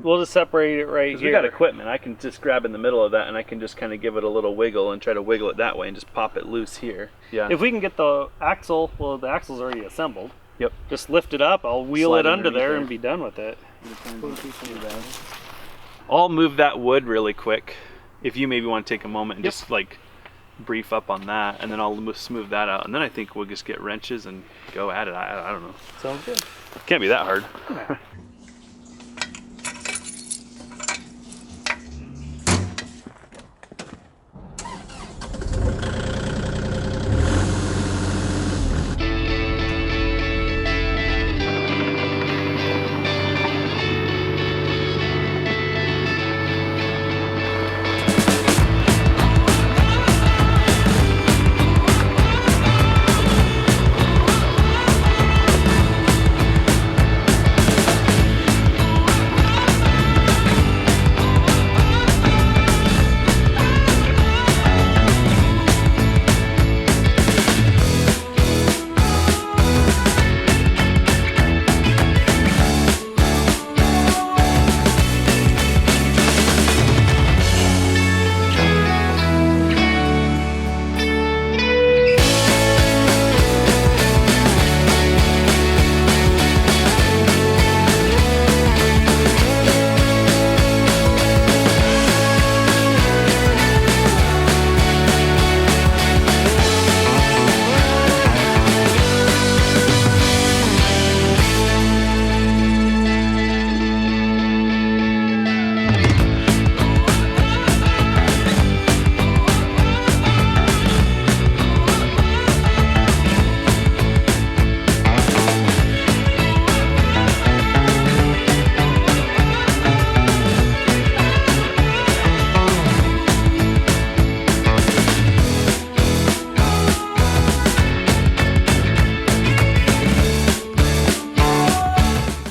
We'll just separate it right here. We got equipment. I can just grab in the middle of that and I can just kind of give it a little wiggle and try to wiggle it that way and just pop it loose here. Yeah. If we can get the axle, well, the axle's already assembled. Yep. Just lift it up, I'll wheel Slide it under there there and be done with it. I'll move that wood really quick. If you maybe want to take a moment and just like brief up on that, and then I'll smooth that out, and then I think we'll just get wrenches and go at it. I don't know. Sounds good. Can't be that hard.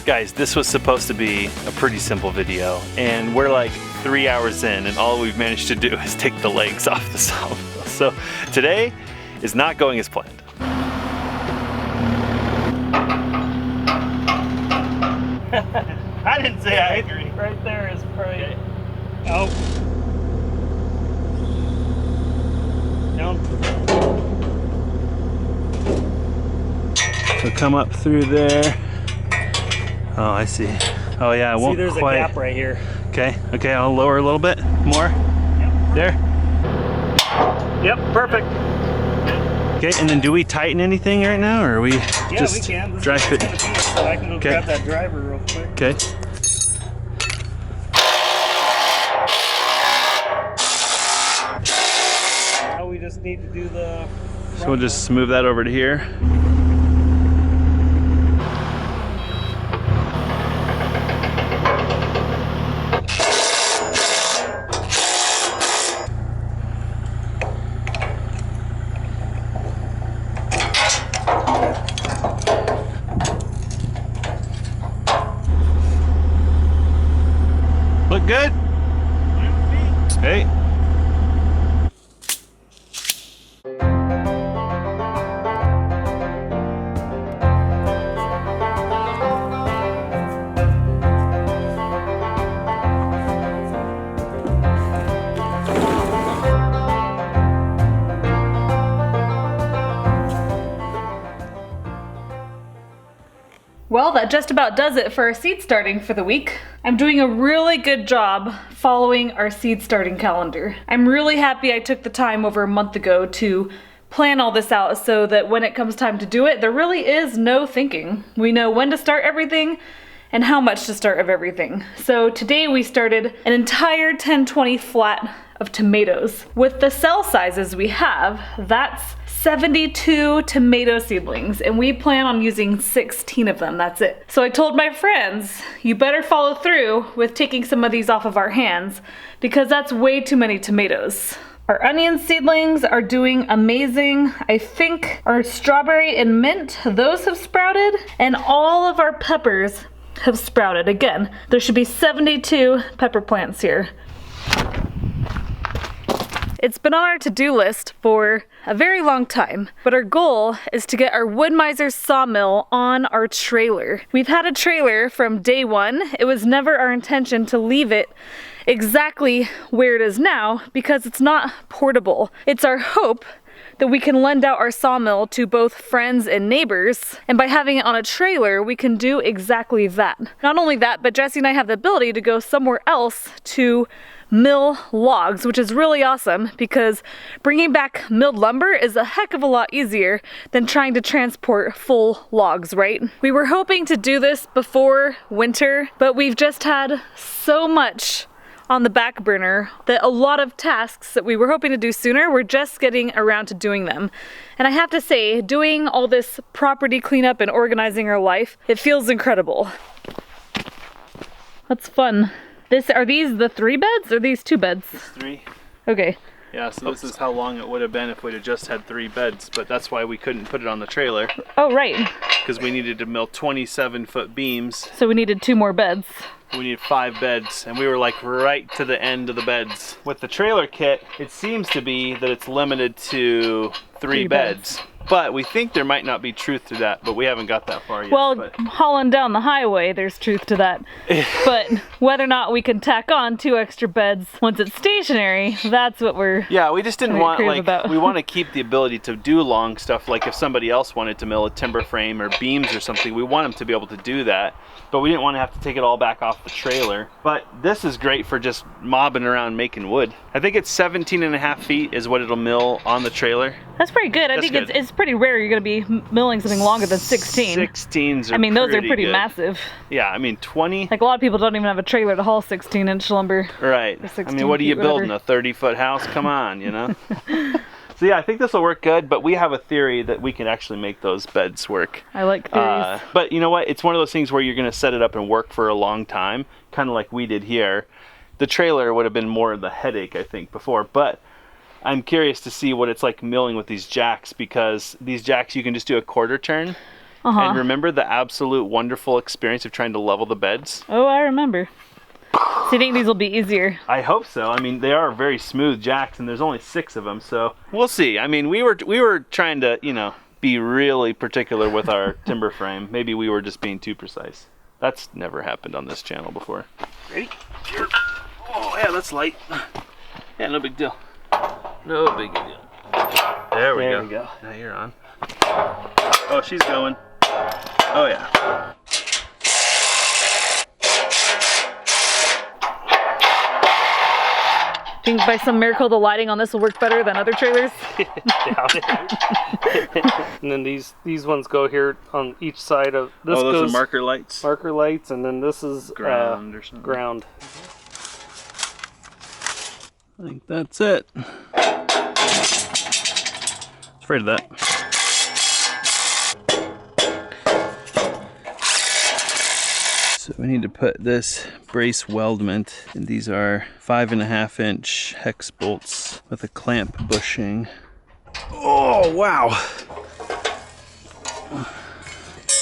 Guys, this was supposed to be a pretty simple video, and we're like 3 hours in, and all we've managed to do is take the legs off the Sawmill. So today is not going as planned. I didn't say I agree. Right there is probably out. Down. So come up through there. Oh, I see. Oh yeah, I won't there's quite. a gap right here. Okay, okay, I'll lower a little bit more. Yep. There. Yep, perfect. Okay, and then do we tighten anything right now, or are we just we can. dry fit? I can go grab that driver real quick. Okay. Now we just need to do the... So we'll just move that over to here. Look good? Hey. Well, that just about does it for our seed starting for the week. I'm doing a really good job following our seed starting calendar. I'm really happy I took the time over a month ago to plan all this out so that when it comes time to do it, there really is no thinking. We know when to start everything and how much to start of everything. So today we started an entire 10-20 flat of tomatoes. With the cell sizes we have, that's 72 tomato seedlings, and we plan on using 16 of them, that's it. So I told my friends, you better follow through with taking some of these off of our hands, because that's way too many tomatoes. Our onion seedlings are doing amazing. I think our strawberry and mint, those have sprouted, and all of our peppers have sprouted. Again, there should be 72 pepper plants here. It's been on our to-do list for a very long time, but our goal is to get our Wood-Mizer sawmill on our trailer. We've had a trailer from day one. It was never our intention to leave it exactly where it is now because it's not portable. It's our hope that we can lend out our sawmill to both friends and neighbors, and by having it on a trailer, we can do exactly that. Not only that, but Jesse and I have the ability to go somewhere else to mill logs, which is really awesome because bringing back milled lumber is a heck of a lot easier than trying to transport full logs, right? We were hoping to do this before winter, but we've just had so much on the back burner that a lot of tasks that we were hoping to do sooner, we're just getting around to doing them. And I have to say, doing all this property cleanup and organizing our life, it feels incredible. That's fun. Are these the 3 beds or these 2 beds? It's 3. Okay. Yeah, so this is how long it would have been if we'd have just had 3 beds, but that's why we couldn't put it on the trailer. Oh, right. Because we needed to mill 27-foot beams. So we needed 2 more beds. We needed 5 beds, and we were like right to the end of the beds. With the trailer kit, it seems to be that it's limited to 3 beds. But we think there might not be truth to that, but we haven't got that far yet. Well, hauling down the highway, there's truth to that. But whether or not we can tack on 2 extra beds once it's stationary, that's what we're... Yeah, we just didn't want, like, about. We want to keep the ability to do long stuff, like if somebody else wanted to mill a timber frame or beams or something, we want them to be able to do that. But we didn't want to have to take it all back off the trailer. But this is great for just mobbing around making wood. I think it's 17.5 feet is what it'll mill on the trailer. That's pretty good. I think it's pretty rare you're going to be milling something longer than 16. 16s are I mean, those are pretty good. Massive. Yeah, I mean, 20. Like, a lot of people don't even have a trailer to haul 16-inch lumber. Right. I mean, what are you building? A 30-foot house? Come on, you know? So yeah, I think this will work good, but we have a theory that we can actually make those beds work. I like theories. But you know what? It's one of those things where you're going to set it up and work for a long time, kind of like we did here. The trailer would have been more of the headache, I think, before, but I'm curious to see what it's like milling with these jacks, because these jacks, you can just do a quarter turn. And remember the absolute wonderful experience of trying to level the beds? Oh, I remember. So you think these will be easier? I hope so. I mean, they are very smooth jacks, and there's only 6 of them, so we'll see. I mean, we were trying to, you know, be really particular with our timber frame. Maybe we were just being too precise. That's never happened on this channel before. Ready? Here. Oh yeah, that's light. Yeah, no big deal. No big deal. There we go. Now you're on. Oh, she's going. Oh yeah. Think by some miracle the lighting on this will work better than other trailers? And then these ones go here on each side of this. Oh, those are marker lights? Marker lights, and then this is ground or something. Ground. I think that's it. Afraid of that. So we need to put this brace weldment, and these are 5.5-inch hex bolts with a clamp bushing. Oh wow!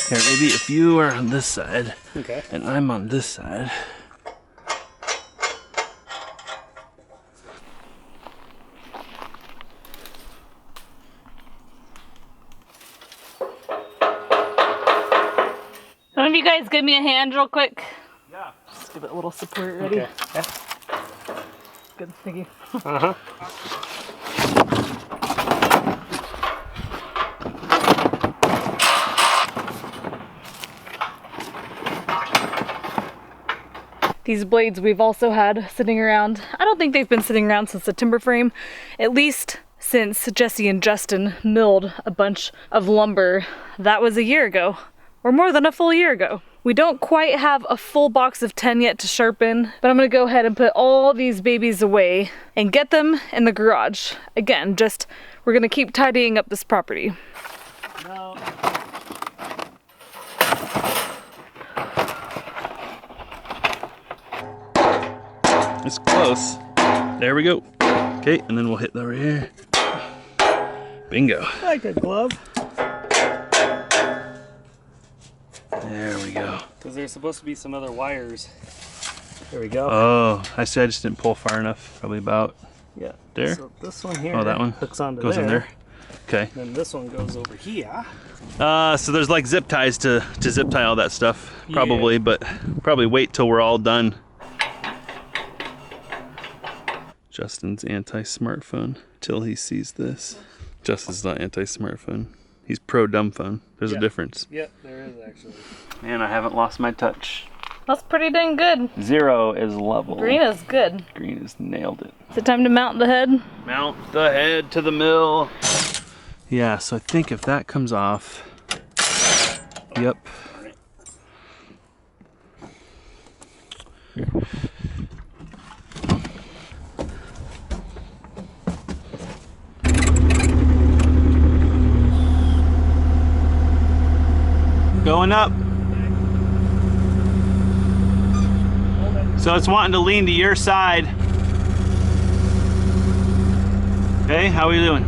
Here, maybe if you are on this side, okay, and I'm on this side. One of you guys give me a hand real quick? Yeah. Just give it a little support, ready? Okay. Yeah. Good, thank you. These blades we've also had sitting around. I don't think they've been sitting around since the timber frame, at least since Jesse and Justin milled a bunch of lumber. That was a year ago. Or more than a full year ago. We don't quite have a full box of 10 yet to sharpen, but I'm gonna go ahead and put all these babies away and get them in the garage. Again, we're gonna keep tidying up this property. No. It's close. There we go. Okay, and then we'll hit that right here. Bingo. Like a glove. There we go. Because there's supposed to be some other wires. There we go. Oh, I just didn't pull far enough. Probably about yeah. there. So this one here. Oh, that one hooks onto goes there. in there. Okay. Then this one goes over here. So there's like zip ties to zip tie all that stuff, probably, but probably wait till we're all done. Justin's anti-smartphone till he sees this. Justin's not anti-smartphone. He's pro dumb phone. There's a difference. Yep, there is actually. Man, I haven't lost my touch. That's pretty dang good. 0 is level. Green is good. Green has nailed it. Is it time to mount the head? Mount the head to the mill. Yeah, so I think if that comes off, yep. Going up. So it's wanting to lean to your side. Okay, how are we doing?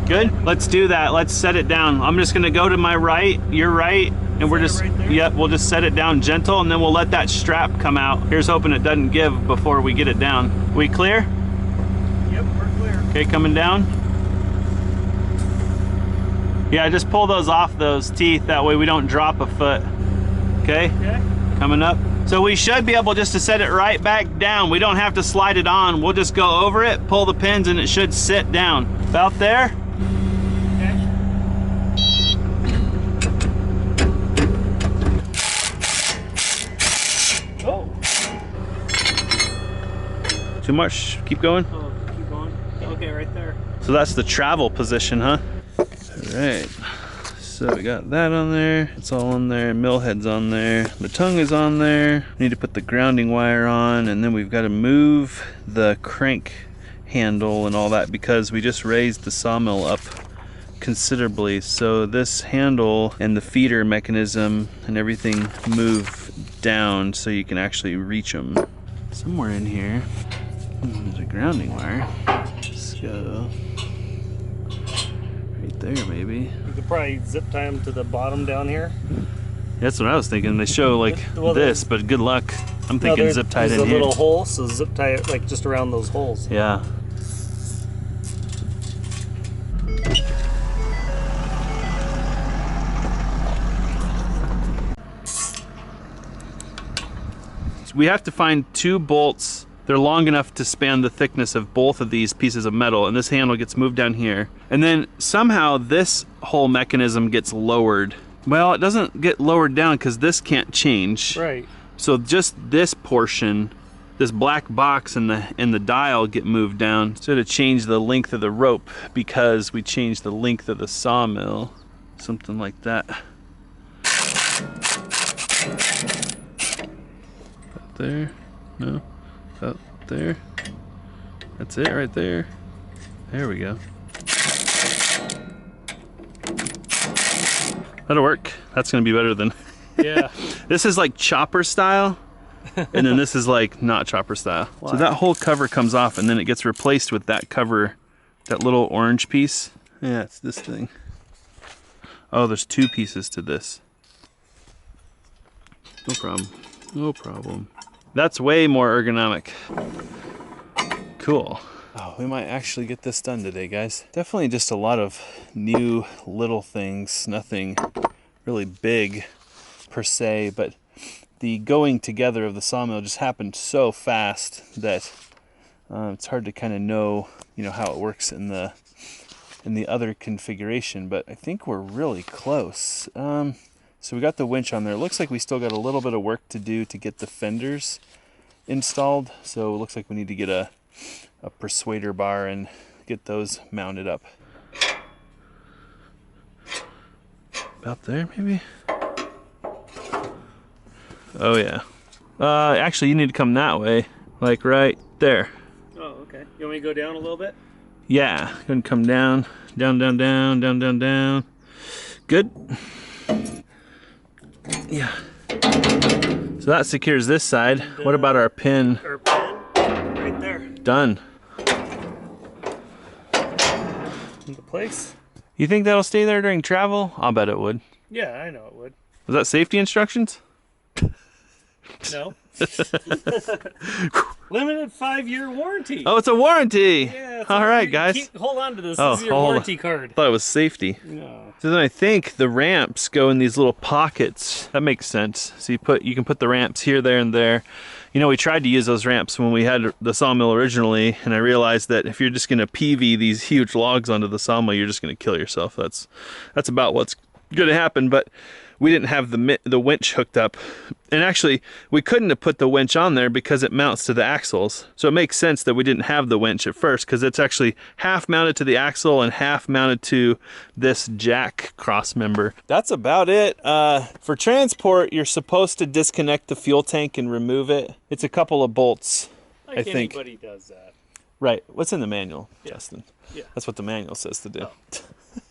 Good? Let's do that. Let's set it down. I'm just gonna go to my right, your right, and we're just, yep, we'll just set it down gentle, and then we'll let that strap come out. Here's hoping it doesn't give before we get it down. We clear? Yep, we're clear. Okay, coming down. Yeah, just pull those off those teeth. That way we don't drop a foot. Okay? Okay. Coming up. So we should be able just to set it right back down. We don't have to slide it on. We'll just go over it, pull the pins, and it should sit down. About there? Okay. Oh. Too much. Keep going. Oh, keep going. Okay, right there. So that's the travel position, huh? All right. So we got that on there. It's all on there. Mill head's on there. The tongue is on there. We need to put the grounding wire on, and then we've got to move the crank handle and all that because we just raised the sawmill up considerably. So this handle and the feeder mechanism and everything move down so you can actually reach them. Somewhere in here, there's a grounding wire. Let's go. There maybe. You could probably zip tie them to the bottom down here. That's what I was thinking. They show like this, but good luck. I'm thinking zip tied in here. There's a here. little hole, so zip tie it like just around those holes. Yeah. We have to find 2 bolts. They're long enough to span the thickness of both of these pieces of metal, and this handle gets moved down here. And then somehow this whole mechanism gets lowered. Well, it doesn't get lowered down because this can't change. Right. So just this portion, this black box and the dial get moved down. So to change the length of the rope because we changed the length of the sawmill. Something like that. Up there, no. Up there. That's it right there. There we go. That'll work. That's gonna be better than. Yeah. This is like chopper style, and then this is like not chopper style. Wow. So that whole cover comes off, and then it gets replaced with that cover, that little orange piece. Yeah, it's this thing. Oh, there's 2 pieces to this. No problem. No problem. That's way more ergonomic. Cool. Oh, we might actually get this done today, guys. Definitely just a lot of new little things. Nothing really big per se, but the going together of the sawmill just happened so fast that it's hard to kind of know, how it works in the other configuration. But I think we're really close. So we got the winch on there. It looks like we still got a little bit of work to do to get the fenders installed. So it looks like we need to get a persuader bar and get those mounted up. About there, maybe? Oh yeah. Actually, you need to come that way, like right there. Oh, okay. You want me to go down a little bit? Yeah, go ahead and come down, down, down, down, down, down, down. Good. Yeah. So that secures this side. What about our pin? Our pin, right there. Done. Into place? You think that'll stay there during travel? I'll bet it would. Yeah, I know it would. Was that safety instructions? No. Limited 5-year warranty. Oh, it's a warranty. Yeah. All right, guys. Hold on to this. Oh, This is your hold on. warranty card. Thought it was safety. No. So then I think the ramps go in these little pockets. That makes sense. So you can put the ramps here, there, and there. You know, we tried to use those ramps when we had the sawmill originally, and I realized that if you're just going to PV these huge logs onto the sawmill, you're just going to kill yourself. That's about what's going to happen. But we didn't have the winch hooked up, and actually we couldn't have put the winch on there because it mounts to the axles. So it makes sense that we didn't have the winch at first, because it's actually half mounted to the axle and half mounted to this jack cross member. That's about it. For transport, you're supposed to disconnect the fuel tank and remove it. It's a couple of bolts, I think. Anybody does that. Right. What's in the manual, Yeah. Justin? Yeah. That's what the manual says to do. Oh.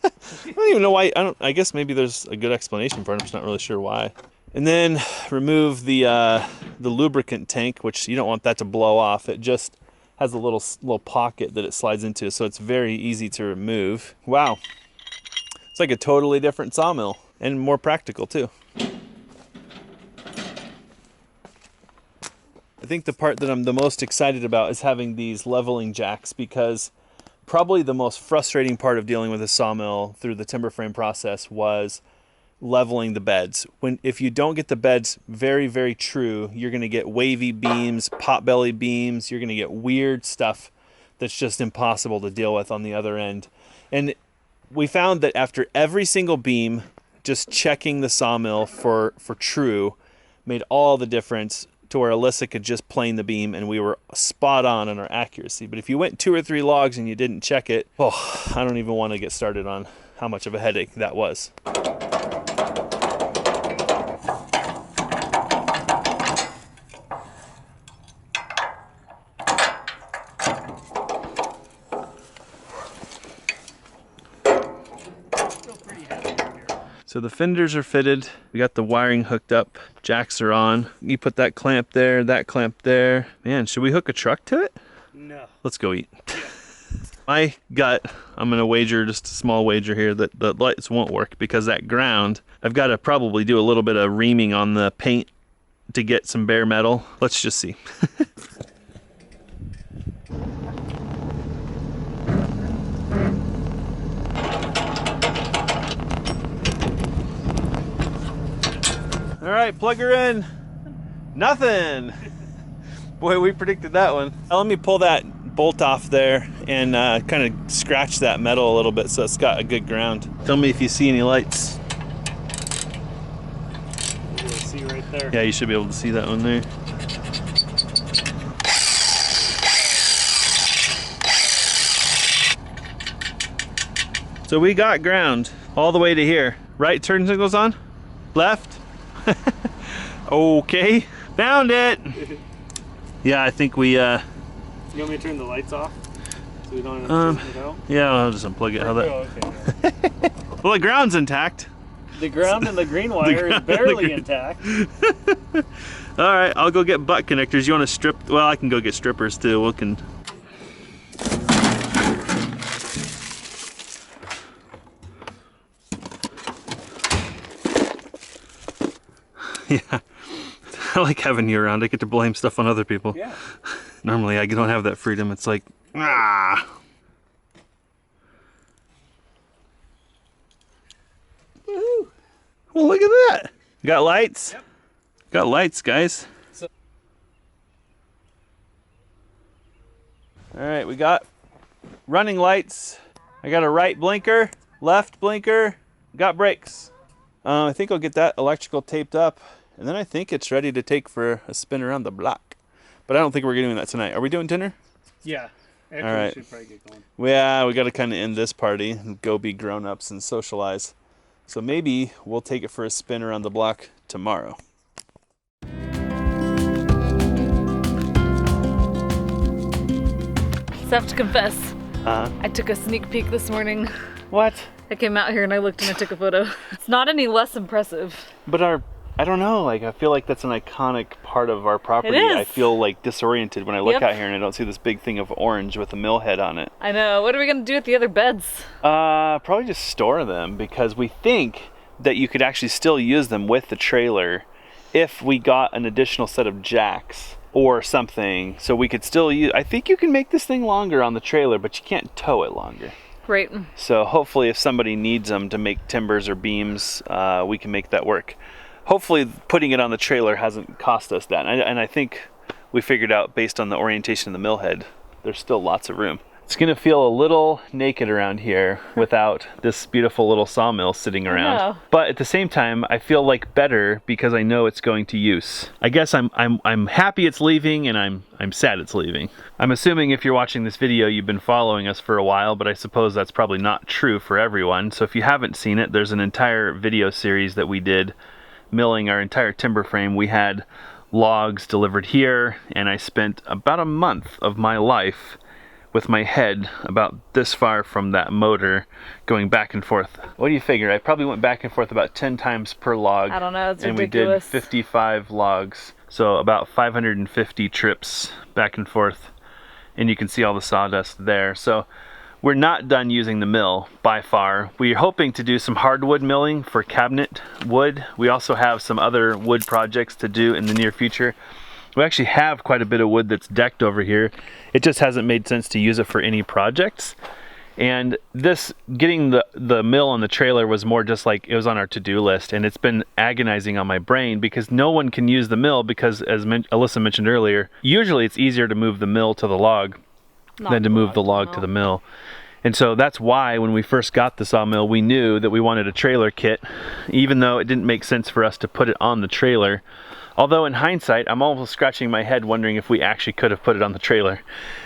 I don't even know why. I guess maybe there's a good explanation for it. I'm just not really sure why. And then remove the lubricant tank, which you don't want that to blow off. It just has a little pocket that it slides into, so it's very easy to remove. Wow. It's like a totally different sawmill and more practical too. I think the part that I'm the most excited about is having these leveling jacks, because probably the most frustrating part of dealing with a sawmill through the timber frame process was leveling the beds. If you don't get the beds very, very true, you're going to get wavy beams, potbelly beams. You're going to get weird stuff that's just impossible to deal with on the other end. And we found that after every single beam, just checking the sawmill for true made all the difference, to where Alyssa could just plane the beam and we were spot on in our accuracy. But if you went 2 or 3 logs and you didn't check it, oh, I don't even want to get started on how much of a headache that was. So the fenders are fitted. We got the wiring hooked up. Jacks are on. You put that clamp there, that clamp there. Man, should we hook a truck to it? No. Let's go eat. My gut, I'm gonna wager just a small wager here that the lights won't work, because that ground, I've got to probably do a little bit of reaming on the paint to get some bare metal. Let's just see. All right, plug her in. Nothing. Boy, we predicted that one. Now, let me pull that bolt off there and kind of scratch that metal a little bit so it's got a good ground. Tell me if you see any lights. You'll see right there. Yeah, you should be able to see that one there. So we got ground all the way to here. Right turn signals on? Left? Okay, found it. Yeah, I think we You want me to turn the lights off so we don't have to turn it out? yeah, I'll just unplug it. How that? Oh, okay. Well, the ground's intact. The ground and the green wire is barely intact. All right, I'll go get butt connectors. You want to strip? Well, I can go get strippers too. We can. Yeah, I like having you around. I get to blame stuff on other people. Yeah. Normally, I don't have that freedom. It's like, ah. Woohoo! Well, look at that. You got lights? Yep. Got lights, guys. All right, we got running lights. I got a right blinker, left blinker, got brakes. I think I'll get that electrical taped up, and then I think it's ready to take for a spin around the block. But I don't think we're doing that tonight. Are we doing dinner? Yeah. Actually, All right. we should probably get going. Yeah, we got to kind of end this party and go be grown-ups and socialize. So maybe we'll take it for a spin around the block tomorrow. So I have to confess, Uh-huh. I took a sneak peek this morning. What? I came out here and I looked and I took a photo. It's not any less impressive. But I don't know, like I feel like that's an iconic part of our property. It is. I feel like disoriented when I look Yep. out here and I don't see this big thing of orange with a mill head on it. I know. What are we gonna do with the other beds? Probably just store them, because we think that you could actually still use them with the trailer if we got an additional set of jacks or something, so we could still use, I think you can make this thing longer on the trailer, but you can't tow it longer. Right. So hopefully if somebody needs them to make timbers or beams, we can make that work. Hopefully putting it on the trailer hasn't cost us that. And I think we figured out, based on the orientation of the mill head, there's still lots of room. It's gonna feel a little naked around here without this beautiful little sawmill sitting around. But at the same time, I feel like better because I know it's going to use. I guess I'm happy it's leaving, and I'm sad it's leaving. I'm assuming if you're watching this video, you've been following us for a while, but I suppose that's probably not true for everyone. So if you haven't seen it, there's an entire video series that we did milling our entire timber frame. We had logs delivered here, and I spent about a month of my life with my head about this far from that motor, going back and forth. What do you figure? I probably went back and forth about 10 times per log. I don't know, it's and ridiculous. We did 55 logs, so about 550 trips back and forth, and you can see all the sawdust there. So we're not done using the mill by far. We're hoping to do some hardwood milling for cabinet wood. We also have some other wood projects to do in the near future. We actually have quite a bit of wood that's decked over here. It just hasn't made sense to use it for any projects. And this, getting the mill on the trailer was more just like, it was on our to-do list, and it's been agonizing on my brain because no one can use the mill because, as Alyssa mentioned earlier, usually it's easier to move the mill to the log than to move the log to the mill. And so that's why when we first got the sawmill, we knew that we wanted a trailer kit, even though it didn't make sense for us to put it on the trailer. Although in hindsight, I'm almost scratching my head wondering if we actually could have put it on the trailer.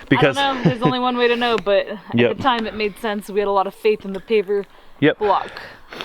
Because I don't know, there's only one way to know, but at the time it made sense. We had a lot of faith in the paver block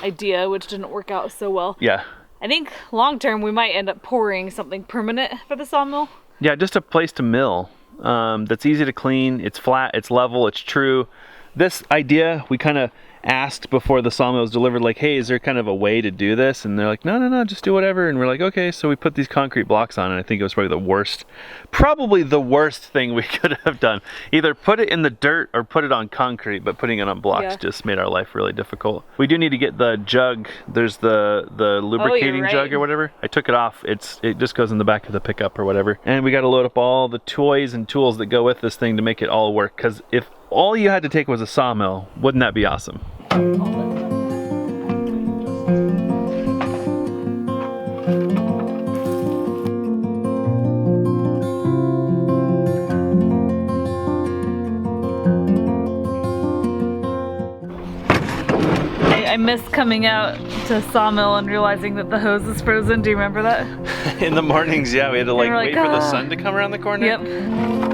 idea, which didn't work out so well. Yeah. I think long term we might end up pouring something permanent for the sawmill. Yeah, just a place to mill that's easy to clean, it's flat, it's level, it's true. This idea, we kind of asked before the sawmill was delivered, like, hey, is there kind of a way to do this? And they're like, no, just do whatever. And we're like, okay. So we put these concrete blocks on, and I think it was probably the worst thing we could have done. Either put it in the dirt or put it on concrete, but putting it on blocks just made our life really difficult. We do need to get the jug. There's the lubricating jug or whatever. I took it off. It just goes in the back of the pickup or whatever. And we got to load up all the toys and tools that go with this thing to make it all work. Because if all you had to take was a sawmill, wouldn't that be awesome? I miss coming out to Sawmill and realizing that the hose is frozen. Do you remember that? In the mornings, yeah, we had to like wait for the sun to come around the corner. Yep.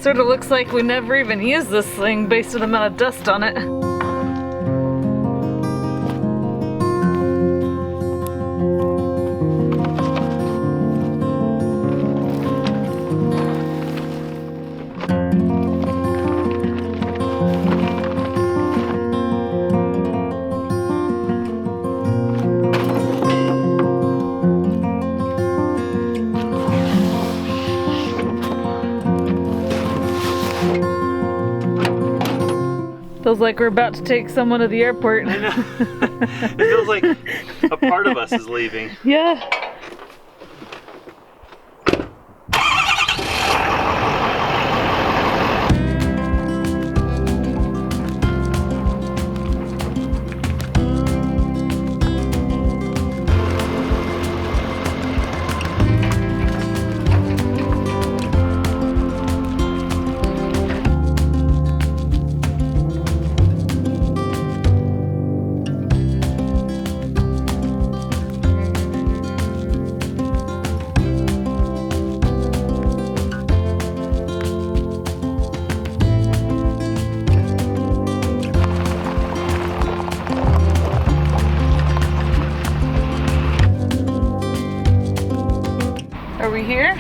Sort of looks like we never even used this thing based on the amount of dust on it. Feels like we're about to take someone to the airport. I know. It feels like a part of us is leaving. Yeah. Are we here?